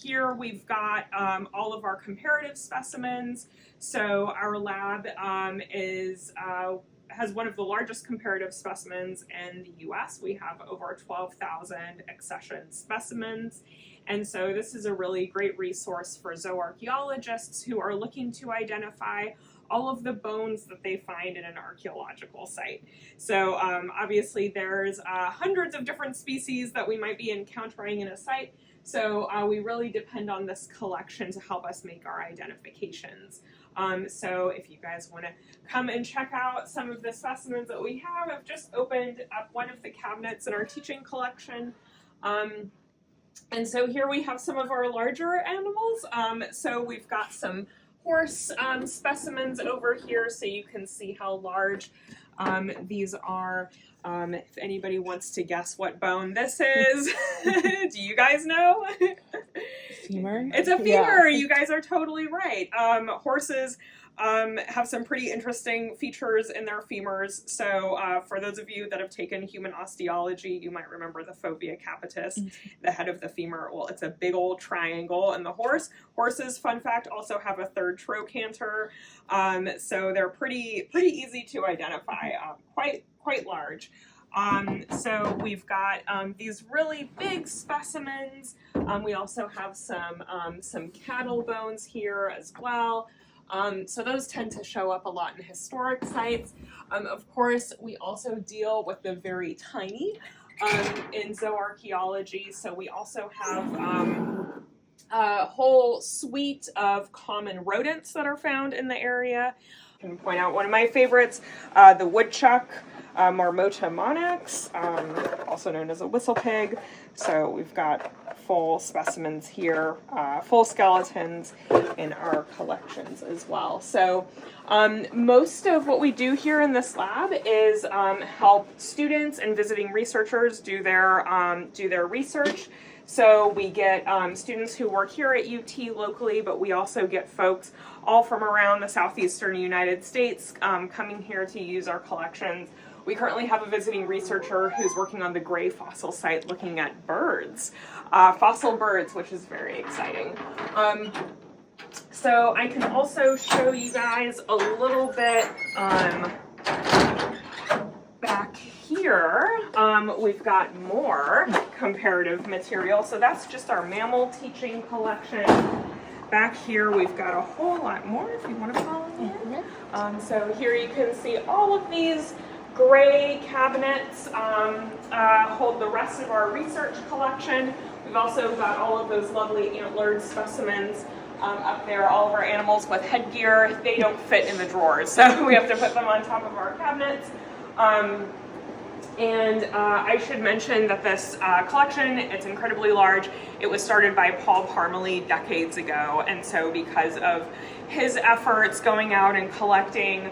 here we've got all of our comparative specimens. So our lab has one of the largest comparative specimens in the U.S. We have over 12,000 accession specimens. And so this is a really great resource for zooarchaeologists who are looking to identify all of the bones that they find in an archaeological site. So obviously there's hundreds of different species that we might be encountering in a site. So we really depend on this collection to help us make our identifications. So if you guys want to come and check out some of the specimens that we have, I've just opened up one of the cabinets in our teaching collection. And so here we have some of our larger animals. So we've got some horse specimens over here, so you can see how large these are. If anybody wants to guess what bone this is, do you guys know? Femur? It's a femur. Yeah. You guys are totally right. Horses have some pretty interesting features in their femurs. So for those of you that have taken human osteology, you might remember the fovea capitis, the head of the femur. Well, it's a big old triangle. And the horses, fun fact, also have a third trochanter. So they're pretty easy to identify, quite large. So we've got these really big specimens. We also have some cattle bones here as well. So those tend to show up a lot in historic sites. Of course, we also deal with the very tiny in zooarchaeology. So we also have a whole suite of common rodents that are found in the area. I can point out one of my favorites, the woodchuck, Marmota monax, also known as a whistle pig. So we've got full specimens here, full skeletons in our collections as well. So most of what we do here in this lab is help students and visiting researchers do their research. So we get students who work here at UT locally, but we also get folks all from around the southeastern United States coming here to use our collections. We currently have a visiting researcher who's working on the Gray fossil site looking at birds, fossil birds, which is very exciting. So I can also show you guys a little bit back here. We've got more comparative material. So that's just our mammal teaching collection. Back here we've got a whole lot more if you want to follow me in. So here you can see all of these gray cabinets hold the rest of our research collection. We've also got all of those lovely antlered specimens up there, all of our animals with headgear. They don't fit in the drawers, so we have to put them on top of our cabinets. And I should mention that this collection, it's incredibly large. It was started by Paul Parmalee decades ago, and so because of his efforts going out and collecting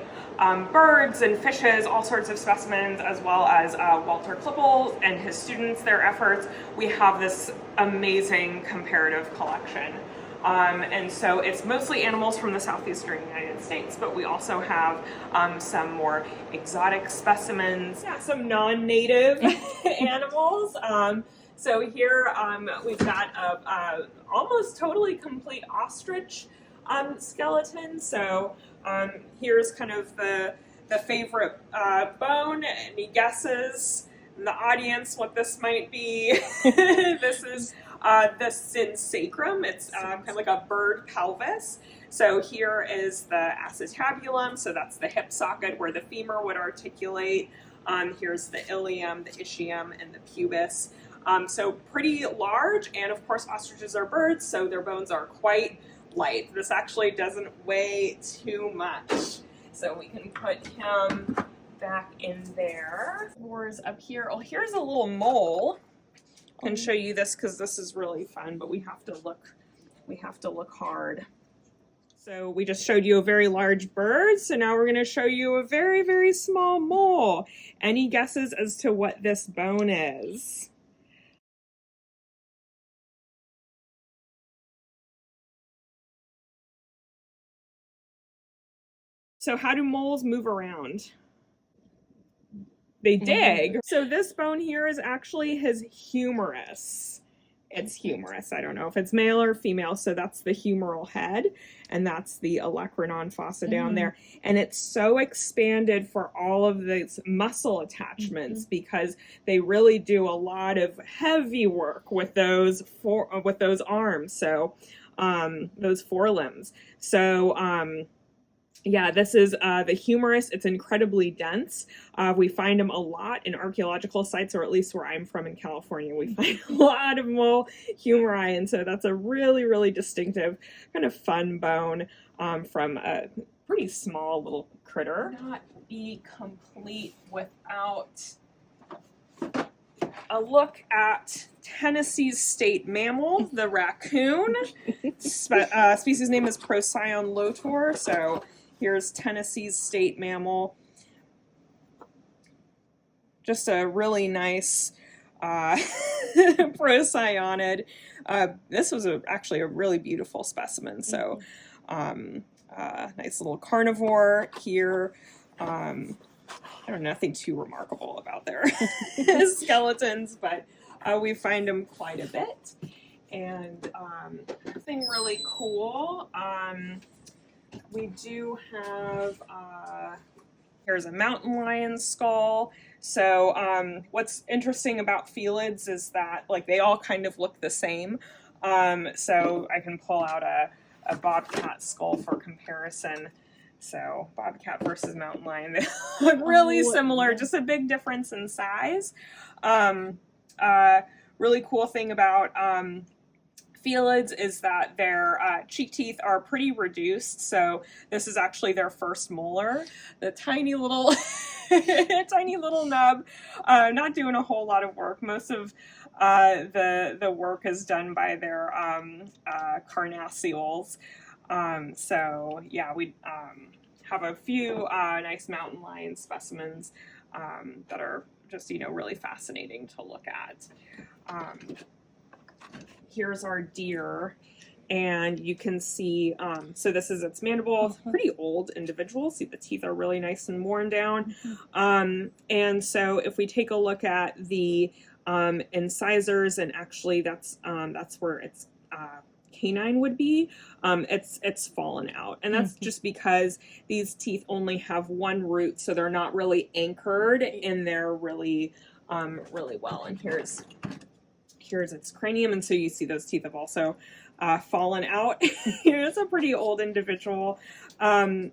birds and fishes, all sorts of specimens, as well as Walter Klippel and his students, their efforts, we have this amazing comparative collection. And so it's mostly animals from the southeastern United States, but we also have some more exotic specimens, some non-native animals. So here we've got a almost totally complete ostrich skeleton. So here's kind of the favorite bone. Any guesses in the audience what this might be? This is the synsacrum. It's kind of like a bird pelvis. So here is the acetabulum. So that's the hip socket where the femur would articulate. Here's the ilium, the ischium, and the pubis. So pretty large, and of course ostriches are birds, so their bones are quite light. This actually doesn't weigh too much. So we can put him back in there. Where's up here? Oh, here's a little mole. I can show you this because this is really fun, but we have to look hard. So we just showed you a very large bird, so now we're going to show you a very, very small mole. Any guesses as to what this bone is? So how do moles move around? They dig. So this bone here is actually his humerus. It's humerus. I don't know if it's male or female. So that's the humeral head, and that's the olecranon fossa down there. And it's so expanded for all of these muscle attachments because they really do a lot of heavy work with those arms. So those forelimbs. So yeah, this is the humerus. It's incredibly dense. We find them a lot in archaeological sites, or at least where I'm from in California. We find a lot of mole humeri, and so that's a really, really distinctive, kind of fun bone from a pretty small little critter. Not be complete without a look at Tennessee's state mammal, the raccoon. Species name is Procyon lotor. So here's Tennessee's state mammal. Just a really nice procyonid. This was actually a really beautiful specimen. So nice little carnivore here. Nothing too remarkable about their skeletons, but we find them quite a bit. And something really cool, we do have, here's a mountain lion skull. So what's interesting about felids is that they all kind of look the same. So I can pull out a bobcat skull for comparison. So bobcat versus mountain lion, they look really similar, just a big difference in size. Really cool thing about felids is that their cheek teeth are pretty reduced. So this is actually their first molar. The tiny little, tiny little nub, not doing a whole lot of work. Most of the work is done by their carnassials. So yeah, we have a few nice mountain lion specimens that are just, really fascinating to look at. Here's our deer, and you can see, so this is its mandible. It's a pretty old individual. See, the teeth are really nice and worn down. And so if we take a look at the incisors, and actually that's where its canine would be, it's fallen out, and that's just because these teeth only have one root, so they're not really anchored in there really well. And here's its cranium, and so you see those teeth have also fallen out. Here's a pretty old individual. Ruminants,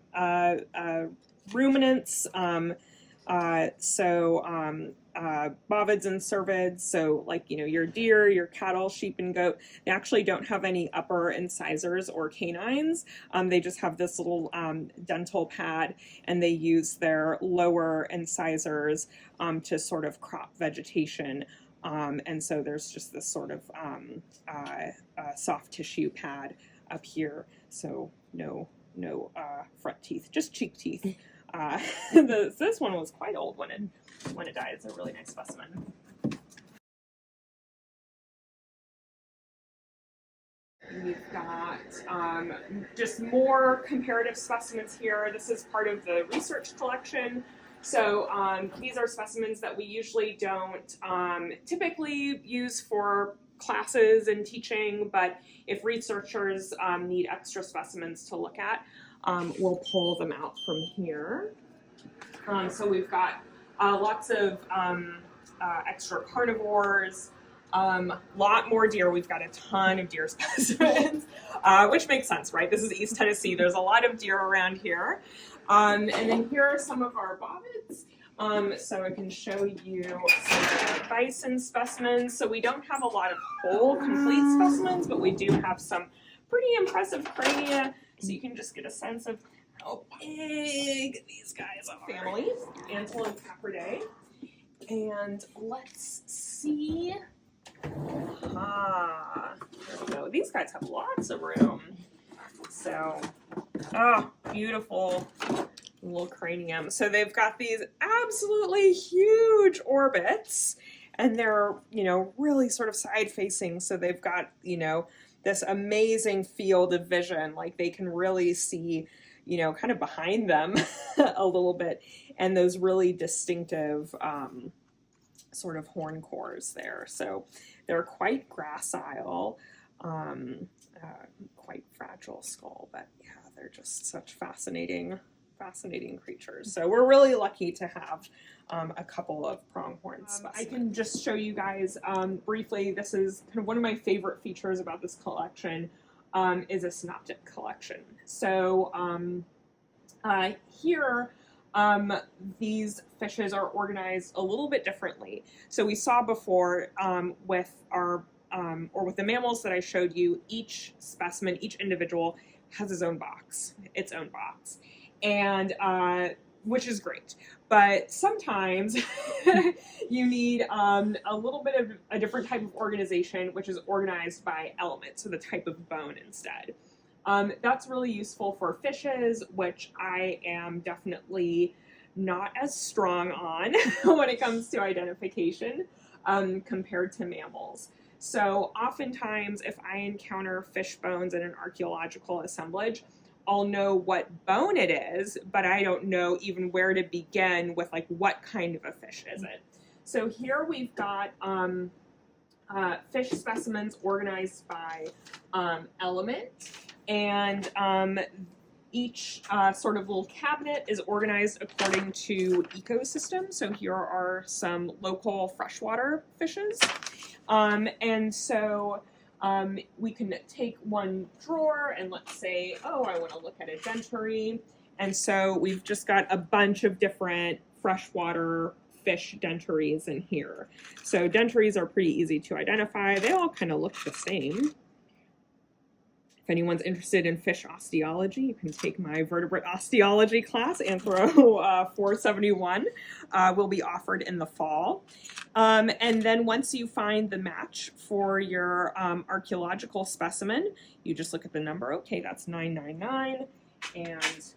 bovids and cervids, so your deer, your cattle, sheep, and goat, they actually don't have any upper incisors or canines. They just have this little dental pad, and they use their lower incisors to sort of crop vegetation. And so there's just this sort of soft tissue pad up here. So no front teeth, just cheek teeth. This one was quite old when it died. It's a really nice specimen. We've got just more comparative specimens here. This is part of the research collection. So these are specimens that we usually don't typically use for classes and teaching, but if researchers need extra specimens to look at, we'll pull them out from here. So we've got lots of extra carnivores, lot more deer. We've got a ton of deer specimens, which makes sense, right? This is East Tennessee. There's a lot of deer around here. And then here are some of our bovids. So I can show you some bison specimens. So we don't have a lot of whole, complete specimens, but we do have some pretty impressive crania. So you can just get a sense of how big these guys are. Family, Antelope capridae. And let's see. There we go. These guys have lots of room. So, beautiful little cranium. So they've got these absolutely huge orbits, and they're, really sort of side facing. So they've got, this amazing field of vision. They can really see, kind of behind them a little bit, and those really distinctive sort of horn cores there. So they're quite gracile, quite fragile skull, but yeah, they're just such fascinating creatures. So we're really lucky to have a couple of pronghorn specimens. I can just show you guys briefly. This is kind of one of my favorite features about this collection, is a synoptic collection. So here, these fishes are organized a little bit differently. So we saw before with our or with the mammals that I showed you, each specimen, each individual has its own box, and which is great. But sometimes you need a little bit of a different type of organization, which is organized by element, so the type of bone instead. That's really useful for fishes, which I am definitely not as strong on when it comes to identification compared to mammals. So oftentimes if I encounter fish bones in an archaeological assemblage, I'll know what bone it is, but I don't know even where to begin with, like, what kind of a fish is it. So here we've got fish specimens organized by element, and each sort of little cabinet is organized according to ecosystem. So here are some local freshwater fishes. And so we can take one drawer and let's say, oh, I want to look at a dentary. And so we've just got a bunch of different freshwater fish dentaries in here. So dentaries are pretty easy to identify. They all kind of look the same. If anyone's interested in fish osteology, you can take my vertebrate osteology class, Anthro 471, will be offered in the fall. And then once you find the match for your archaeological specimen, you just look at the number. Okay, that's 999 and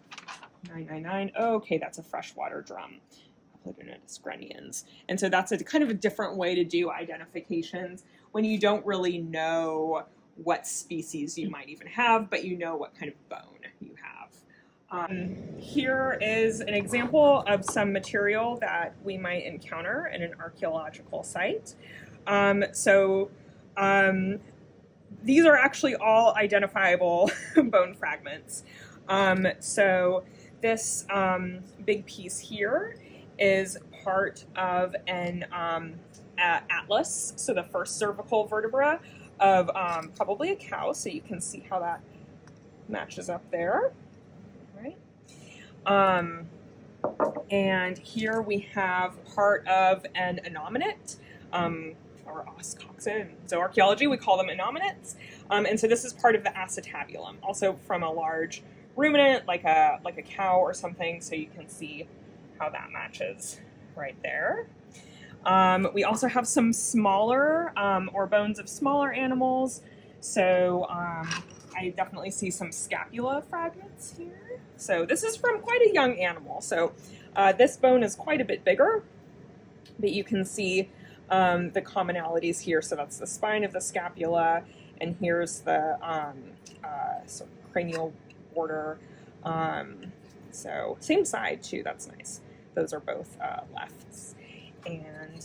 999. Okay, that's a freshwater drum. Plutonitis. And so that's a kind of a different way to do identifications when you don't really know what species you might even have, but you know what kind of bone you have. Here is an example of some material that we might encounter in an archaeological site. These are actually all identifiable bone fragments. So this big piece here is part of an atlas, so the first cervical vertebra of probably a cow, so you can see how that matches up there, right? And here we have part of an innominate, or oscoxid. In zooarchaeology, we call them innominates. And so this is part of the acetabulum, also from a large ruminant, like a cow or something, so you can see how that matches right there. We also have some smaller, or bones of smaller animals. So I definitely see some scapula fragments here. So this is from quite a young animal. So this bone is quite a bit bigger, but you can see the commonalities here. So that's the spine of the scapula, and here's the sort of cranial border. So same side too, that's nice. Those are both lefts. And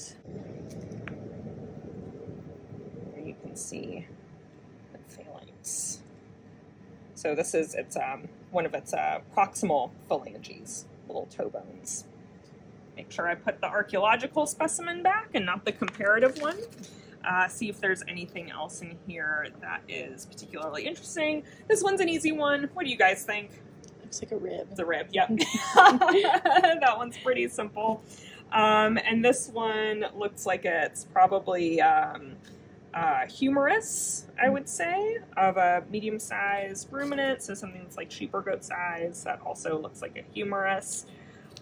here you can see the phalanx. So this is one of its proximal phalanges, little toe bones. Make sure I put the archaeological specimen back and not the comparative one. See if there's anything else in here that is particularly interesting. This one's an easy one. What do you guys think? Looks like a rib. It's a rib, yep. That one's pretty simple. And this one looks like it's probably humerus, I would say, of a medium-sized ruminant, so something that's like sheep or goat size. That also looks like a humerus.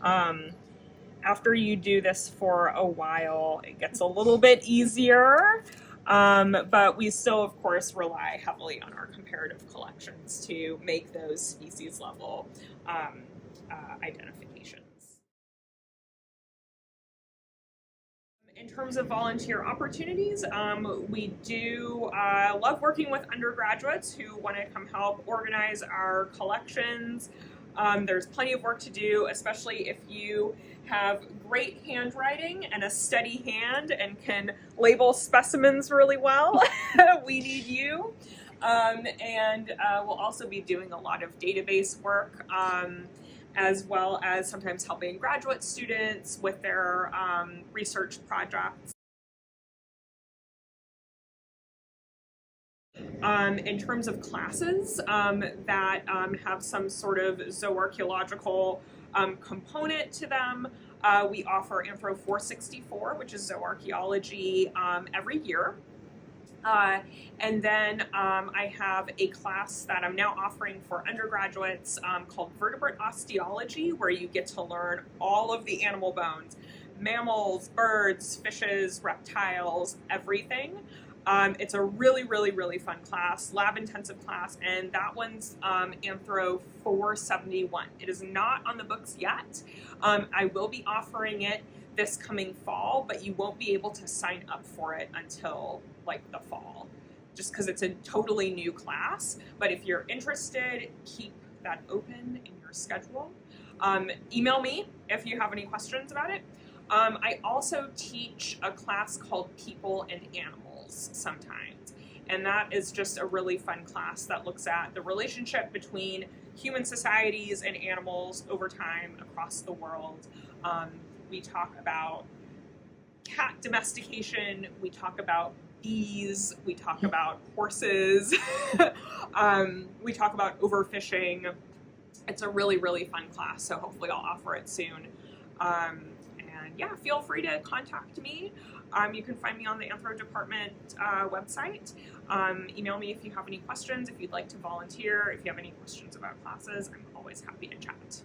After you do this for a while, it gets a little bit easier, but we still, of course, rely heavily on our comparative collections to make those species-level identifications. In terms of volunteer opportunities, we do love working with undergraduates who want to come help organize our collections. There's plenty of work to do, especially if you have great handwriting and a steady hand and can label specimens really well. We need you. And we'll also be doing a lot of database work, as well as sometimes helping graduate students with their research projects. In terms of classes that have some sort of zooarchaeological component to them, we offer Anthro 464, which is zooarchaeology, every year. And then I have a class that I'm now offering for undergraduates called vertebrate osteology, where you get to learn all of the animal bones, mammals, birds, fishes, reptiles, everything. It's a really, really, really fun class, lab-intensive class, and that one's Anthro 471. It is not on the books yet. I will be offering it this coming fall, but you won't be able to sign up for it until like the fall, just because it's a totally new class. But if you're interested, keep that open in your schedule. Email me if you have any questions about it. I also teach a class called People and Animals sometimes, and that is just a really fun class that looks at the relationship between human societies and animals over time across the world. We talk about cat domestication, we talk about bees, we talk about horses, we talk about overfishing. It's a really, really fun class, so hopefully I'll offer it soon. And yeah, feel free to contact me. You can find me on the Anthro Department website. Email me if you have any questions, if you'd like to volunteer, if you have any questions about classes. I'm always happy to chat.